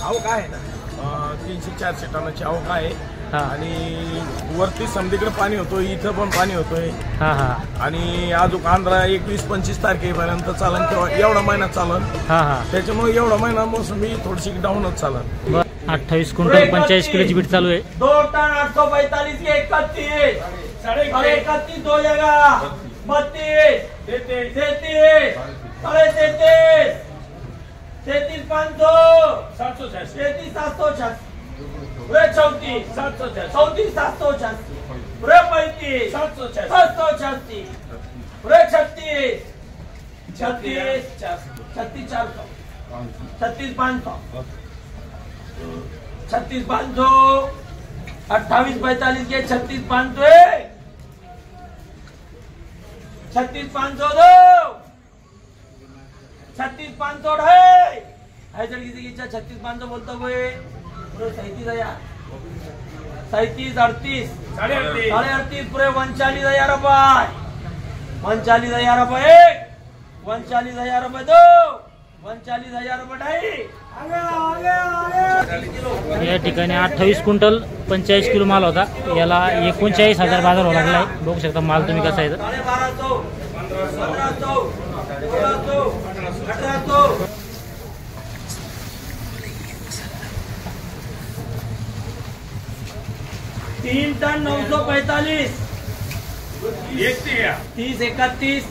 आवक आहे ना 300-400 टनाची आवक आहे आणि वरती समदीकडे पाणी होतो, इथं पण पाणी होतोय आणि अजून आंध्रा 21-25 तारखेपर्यंत चालन किंवा एवढा महिना चालन, त्याच्यामुळे एवढा महिना मोसमी थोडीशी डाऊनच चालन। 28 क्विंटल 45 किलोची बीट चालू आहे। 2 टन 845 के 31 31 दो जगह 32 33 33 33 500 786 33 786 34 786 34 786 35 786 36 36 36 400 36 500 36 500 28 45 के 36 500 36 500 दो 36 500 है जर किसी की इच्छा 36 500 बोलता कोई 37,000 37 38 38 पूरे 39,000 रुपये 39,000 रुपये 39,000 रुपये दो 39,000 रुपये ढाई या ठिकाणी 28 क्विंटल 45 किलो माल होता, याला 39,000 बाजार व्हावा लागलाय। बघू शकता माल तुम्ही कसा आहे। 1200 1500 1600 1800 3 टन 945 30 31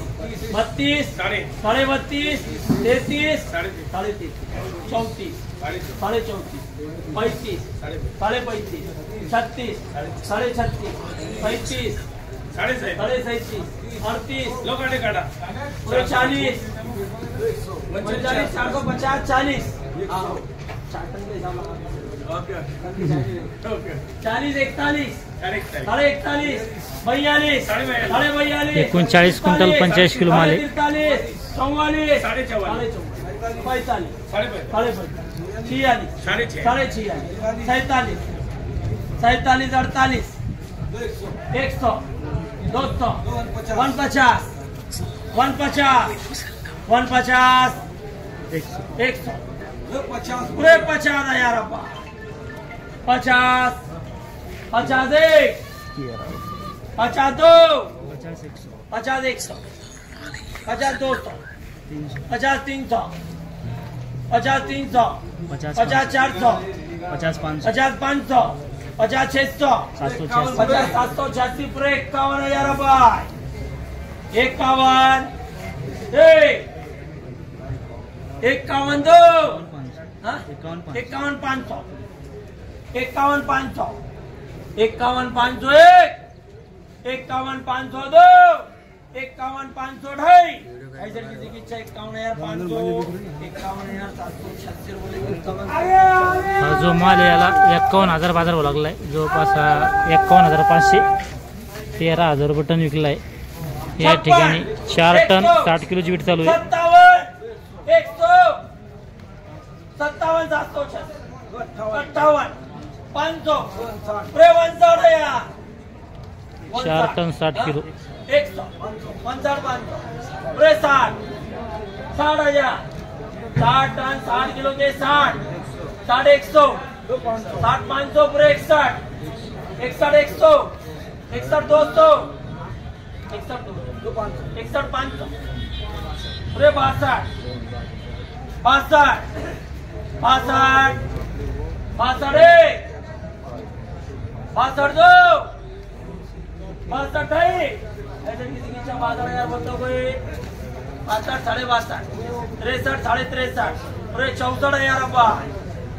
32 साढ़े 32 33 साढ़े 34 साढ़े 34 35 साढ़े 35 36 साढ़े 36 35 साढ़े 37 38 40 450 40 40 41 साढ़े 41 42 साढ़े 42 39 क्विंटल 45 किलो माल है। 43 44 साढ़े 45 45 साढ़े 46 साढ़े 47 47 48 100 200 150 150 100 पूरे 50,000 रुपये 50 50 एक 50 दो 50 100 50 200 50 300 50 300 50 400 50 500 50 600 50 786 पूरे 51,000 रुपये 51 51 दो 51 500 51 500 51 500 एक 51 500 दो 51 500 ढाई ऐसे किसी की इच्छा 51,500 51,786 हा जो माल आहे याला 51,000 बाजार व्हावा लागलाय। जवळपास 51,500 13,000 रुपये टन विकला आहे। या ठिकाणी 4 टन 60 किलोची बीट चालू आहे। 57 756 58 500 53 यार 4 टन 60 किलो 100 50 पूरे 60 60,000 60 टन 60 किलो के 60 60 100 60 500 पूरे 61 61 100 61 200 61 61 500 पूरे 62 62 62 62 दो 62 ऐसे किसी की इच्छा 62,000 बोलता कोई 62 साढ़े 62 63 साढ़े 63 पूरे 64,000 रुपये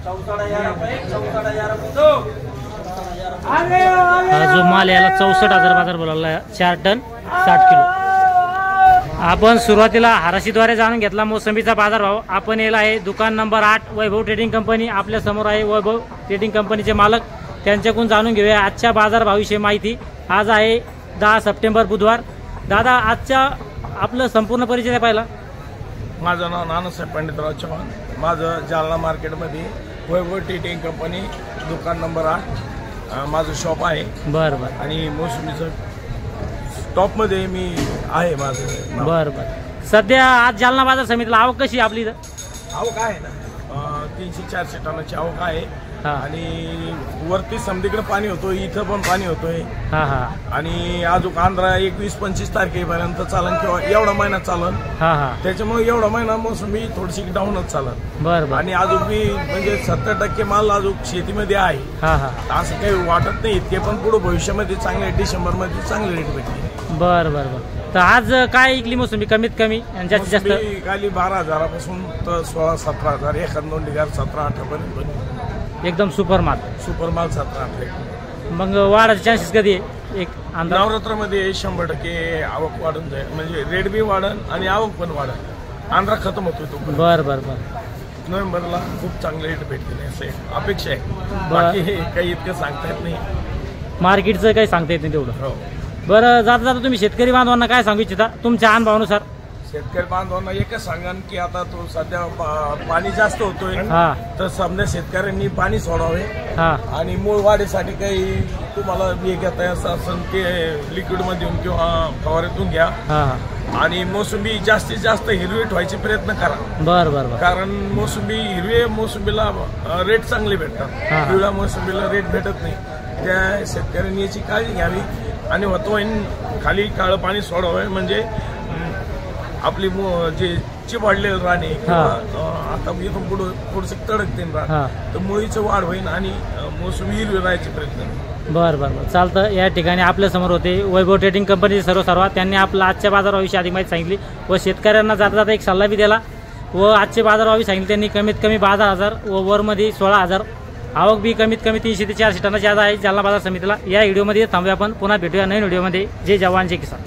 64,000 रुपये 64,000 रुपये दो। हा जो माल याला 64,000 बाजार बोलावला 4 टन 60 किलो। आपण सुरुवातीला हराशीद्वारे जाणून घेतला मोसंबीचा बाजारभाव। आपण याला आहे दुकान नंबर 8 वैभव ट्रेडिंग कंपनी। आपल्या समोर आहे वैभव ट्रेडिंग कंपनीचे मालक, त्यांच्याकडून जाणून घेऊया आजच्या बाजारभावाविषयी माहिती। आज आहे 10 सप्टेंबर बुधवार। दादा आजच्या आपलं संपूर्ण परिचय पाहिला। माझं नाव नानासाहेब पंडितराव चव्हाण, माझं जालना मार्केटमध्ये वैभव ट्रेडिंग कंपनी दुकान नंबर 8 माझं शॉप आहे। बरं बरं। आणि मोसंबीचं टॉप मध्ये मी आहे माझं। बरं बरं। सध्या आज जालना बाजार समितीला आवक कशी आपली? आवक आहे ना 300-400 टनाची आवक आहे हा. आणि वरती समधीकडे पाणी होतं, इथं पण पाणी होतोय हा हा आणि अजून आंध्रा 21-25 तारखेपर्यंत चालन किंवा एवढा महिना चालन. हा हा त्याच्यामुळे एवढा महिना मोसंबी थोडीशी डाऊनच चालन बर बर आणि अजून मी म्हणजे 70% माल अजून शेतीमध्ये आहे. हा हा असं काही वाटत नाही इतके, पण पुढे भविष्यामध्ये चांगले डिसेंबरमध्ये चांगले रेट भेटले. बर बर बर. तर आज काय इकली मोसंबी कमीत कमी आणि जास्तीत जास्त? मोसंबी खाली 12,000पासून तर 16-17 हजार, एखाद 2 ढिगार 17-18 पर्यंत. एकदम सुपर माल. सुपर माल 17-18. मग वाढायचे चान्सेस कधी आहे एक अंदाज? नवरात्रामध्ये 100% आवक वाढून जाईल, म्हणजे रेट बी वाढन आणि आवक पण वाढन. आंध्रा खतम होतो तो. बर बर बर. नोव्हेंबरला खूप चांगले रेट भेटतील असं अपेक्षा आहे. बाकी हे काही इतकं सांगता येत नाही. मार्केटचं काही सांगता येत नाही तेवढं. हो. बरं, जाता जाता तुम्ही शेतकरी बांधवांना काय सांगू इच्छिता तुमच्या अनुभवानुसार? शेतकरी बांधवांना एकच सांगान की आता तो सध्या पाणी जास्त होतोय हा तर समजा शेतकऱ्यांनी पाणी सोडावे हा आणि मूळ वाढीसाठी काही तुम्हाला बी घेता असेल ते लिक्विड मध्ये येऊन किंवा फवाऱ्यातून घ्या हा आणि मोसंबी जास्तीत जास्त हिरवीट व्हायचे प्रयत्न करा. बर बर बर. कारण मोसंबी हिरवे मोसंबीला रेट चांगले भेटतात, हा. पिवळ्या मोसंबीला रेट भेटत नाही. त्या शेतकऱ्यांनी याची काळजी घ्यावी आणि होतोय खाली काळं पाणी सोडावं म्हणजे आपली जे चिपाडलेलं राणे किंवा आता इथून पुढे थोडंसं तडकते रान तर मुळीचं वाढ होईल आणि मोसंबी हिरवी राहायचे प्रयत्न. बर बर बर चालतं. या ठिकाणी आपल्या समोर होते वैभव ट्रेडिंग कंपनीचे सर्व त्यांनी आपला आजच्या बाजाराविषयी अधिक माहिती सांगितली व शेतकऱ्यांना जाता जाता एक सल्ला बी दिला व आजचे बाजाराविषयी सांगितले त्यांनी. कमीत कमी 12,000 व वरमध्ये 16,000 आवक बी कमीत कमी 300 ते 400 टनाची आज आहे जालना बाजार समितीला. या व्हिडिओमध्ये थांबूया आपण, पुन्हा भेटूया नवीन व्हिडिओमध्ये. जय जवान जय किसान.